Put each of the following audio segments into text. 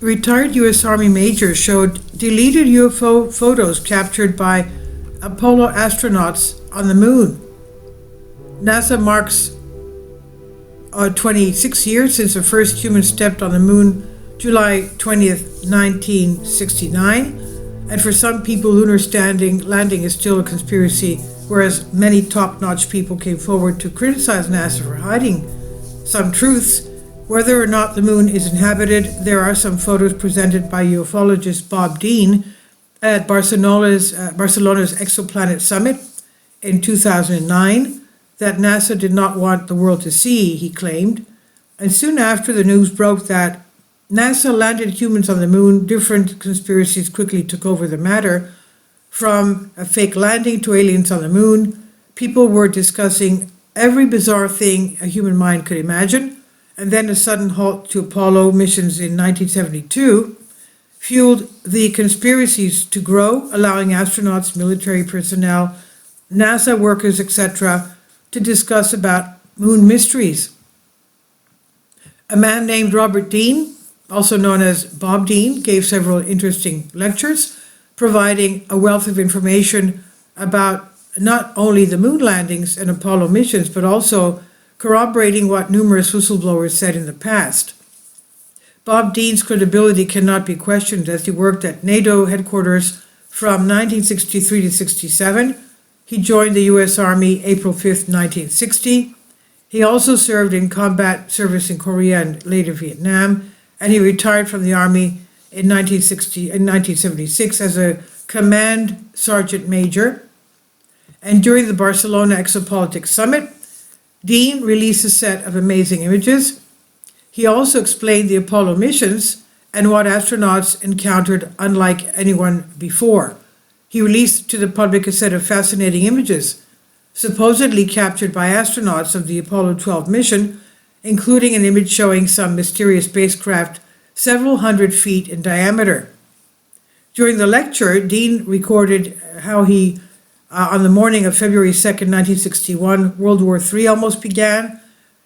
Retired U.S. Army major showed deleted UFO photos captured by Apollo astronauts on the moon. NASA marks 26 years since the first human stepped on the moon, July 20th, 1969. And for some people, lunar landing is still a conspiracy, whereas many top-notch people came forward to criticize NASA for hiding some truths. Whether or not the moon is inhabited, there are some photos presented by ufologist Bob Dean at Barcelona's Exoplanet Summit in 2009 that NASA did not want the world to see, he claimed. And soon after the news broke that NASA landed humans on the moon, different conspiracies quickly took over the matter. From a fake landing to aliens on the moon, people were discussing every bizarre thing a human mind could imagine. And then a sudden halt to Apollo missions in 1972 fueled the conspiracies to grow, allowing astronauts, military personnel, NASA workers, etc., to discuss about moon mysteries. A man named Robert Dean, also known as Bob Dean, gave several interesting lectures, providing a wealth of information about not only the moon landings and Apollo missions, but also corroborating what numerous whistleblowers said in the past. Bob Dean's credibility cannot be questioned, as he worked at NATO headquarters from 1963 to 67. He joined the U.S. Army April 5th, 1960. He also served in combat service in Korea and later Vietnam, and he retired from the Army in 1976 as a command sergeant major. And during the Barcelona Exopolitics Summit, Dean released a set of amazing images. He also explained the Apollo missions and what astronauts encountered unlike anyone before. He released to the public a set of fascinating images, supposedly captured by astronauts of the Apollo 12 mission, including an image showing some mysterious spacecraft several hundred feet in diameter. During the lecture, Dean recorded how he on the morning of February 2nd, 1961, World War III almost began,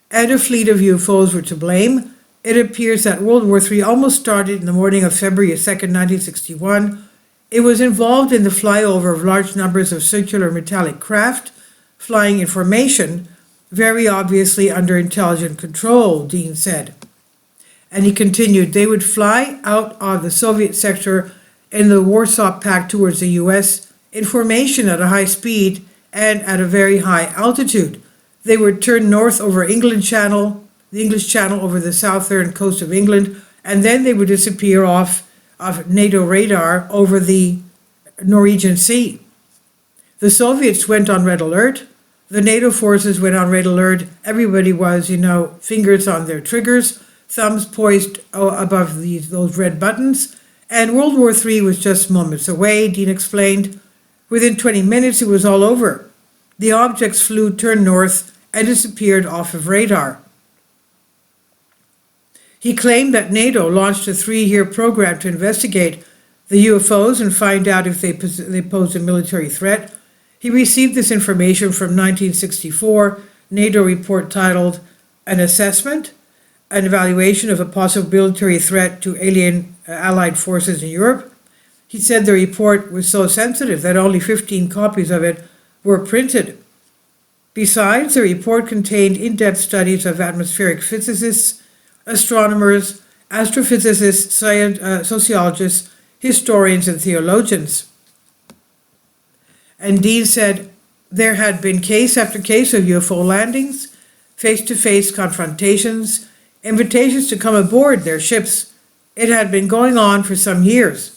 and a fleet of UFOs were to blame. It appears that World War III almost started in the morning of February 2nd, 1961. It was involved in the flyover of large numbers of circular metallic craft, flying in formation, very obviously under intelligent control, Dean said. And he continued, they would fly out of the Soviet sector in the Warsaw Pact towards the U.S., in formation at a high speed and at a very high altitude. They would turn north over the English Channel over the southern coast of England, and then they would disappear off of NATO radar over the Norwegian Sea. The Soviets went on red alert. The NATO forces went on red alert. Everybody was, fingers on their triggers, thumbs poised above those red buttons. And World War III was just moments away, Dean explained. Within 20 minutes, it was all over. The objects turned north, and disappeared off of radar. He claimed that NATO launched a 3-year program to investigate the UFOs and find out if they posed a military threat. He received this information from 1964 NATO report titled An Assessment, an Evaluation of a Possible Military Threat to Alien Allied Forces in Europe. He said the report was so sensitive that only 15 copies of it were printed. Besides, the report contained in-depth studies of atmospheric physicists, astronomers, astrophysicists, sociologists, historians, and theologians. And Dean said there had been case after case of UFO landings, face-to-face confrontations, invitations to come aboard their ships. It had been going on for some years.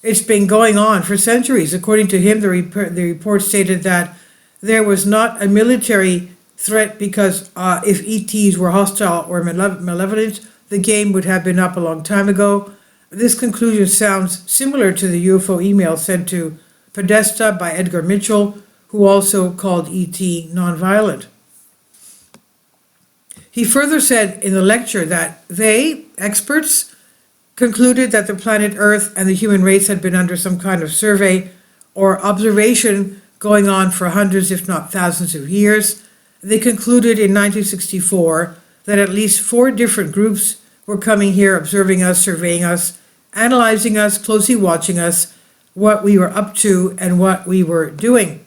It's been going on for centuries. According to him, the report stated that there was not a military threat because if ETs were hostile or malevolent, the game would have been up a long time ago. This conclusion sounds similar to the UFO email sent to Podesta by Edgar Mitchell, who also called ET nonviolent. He further said in the lecture that they, experts, concluded that the planet Earth and the human race had been under some kind of survey or observation going on for hundreds, if not thousands of years. They concluded in 1964 that at least 4 different groups were coming here, observing us, surveying us, analyzing us, closely watching us, what we were up to and what we were doing.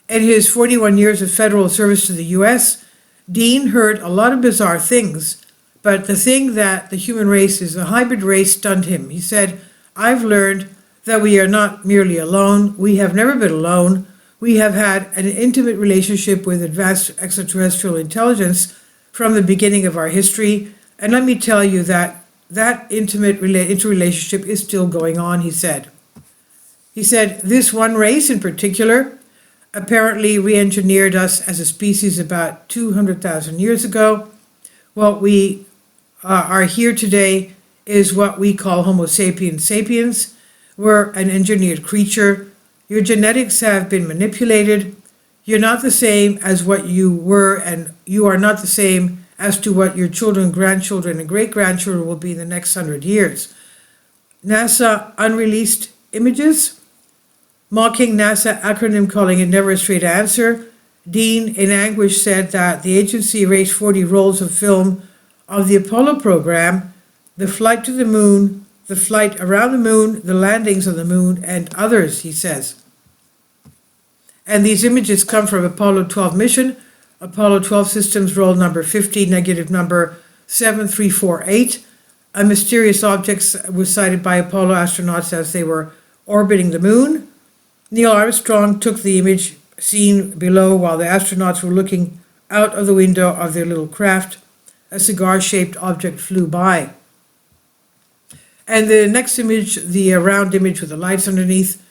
In his 41 years of federal service to the U.S., Dean heard a lot of bizarre things, but the thing that the human race is a hybrid race stunned him. He said, "I've learned that we are not merely alone. We have never been alone. We have had an intimate relationship with advanced extraterrestrial intelligence from the beginning of our history. And let me tell you that intimate interrelationship is still going on," he said. He said, "This one race in particular apparently re-engineered us as a species about 200,000 years ago. What we are here today is what we call Homo sapiens sapiens. We're an engineered creature. Your genetics have been manipulated. You're not the same as what you were, and you are not the same as to what your children, grandchildren, and great-grandchildren will be in the next 100 years. NASA unreleased images, mocking NASA acronym, calling it never a straight answer. Dean, in anguish, said that the agency erased 40 rolls of film of the Apollo program, the flight to the moon, the flight around the moon, the landings on the moon, and others, he says. And these images come from Apollo 12 mission, Apollo 12 systems roll number 50, negative number 7348. A mysterious object was sighted by Apollo astronauts as they were orbiting the moon. Neil Armstrong took the image seen below while the astronauts were looking out of the window of their little craft. A cigar-shaped object flew by. And the next image, the round image with the lights underneath,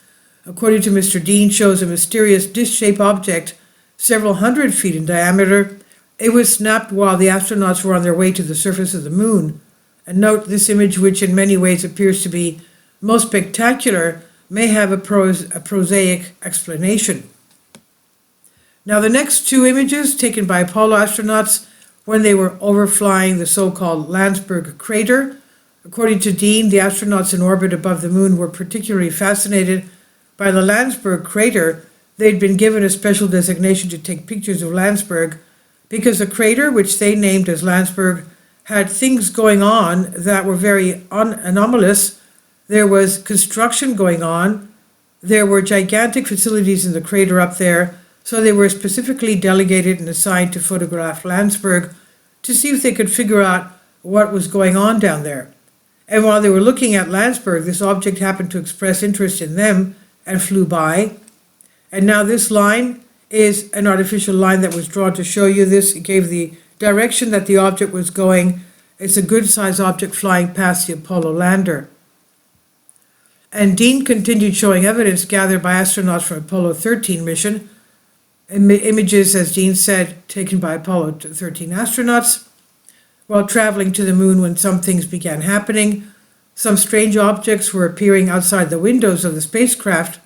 according to Mr. Dean, shows a mysterious disc-shaped object several hundred feet in diameter. It was snapped while the astronauts were on their way to the surface of the moon. And note, this image, which in many ways appears to be most spectacular, may have a prosaic explanation. Now, the next two images, taken by Apollo astronauts when they were overflying the so-called Landsberg crater. According to Dean, the astronauts in orbit above the moon were particularly fascinated by the Landsberg crater. They'd been given a special designation to take pictures of Landsberg because the crater, which they named as Landsberg, had things going on that were very anomalous. There was construction going on. There were gigantic facilities in the crater up there, so they were specifically delegated and assigned to photograph Landsberg to see if they could figure out what was going on down there. And while they were looking at Landsberg, this object happened to express interest in them and flew by. And now this line is an artificial line that was drawn to show you this. It gave the direction that the object was going. It's a good-sized object flying past the Apollo lander. And Dean continued showing evidence gathered by astronauts from Apollo 13 mission. Images, as Dean said, taken by Apollo 13 astronauts while traveling to the moon when some things began happening. Some strange objects were appearing outside the windows of the spacecraft.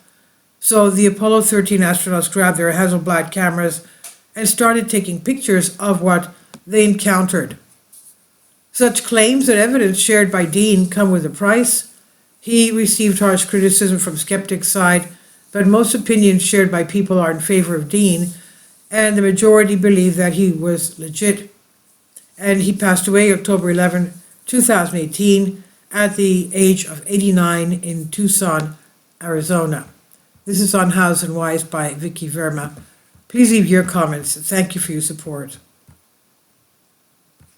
So the Apollo 13 astronauts grabbed their Hasselblad cameras and started taking pictures of what they encountered. Such claims and evidence shared by Dean come with a price. He received harsh criticism from skeptics' side, but most opinions shared by people are in favor of Dean, and the majority believe that he was legit. And he passed away October 11, 2018, at the age of 89 in Tucson, Arizona. This is on Hows and Wise by Vicky Verma. Please leave your comments. Thank you for your support.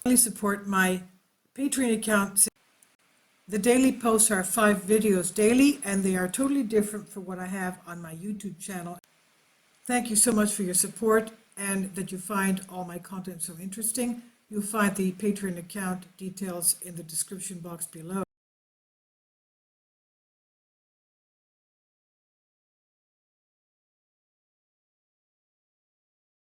Please support my Patreon account. The daily posts are 5 videos daily, and they are totally different from what I have on my YouTube channel. Thank you so much for your support and that you find all my content so interesting. You'll find the Patreon account details in the description box below.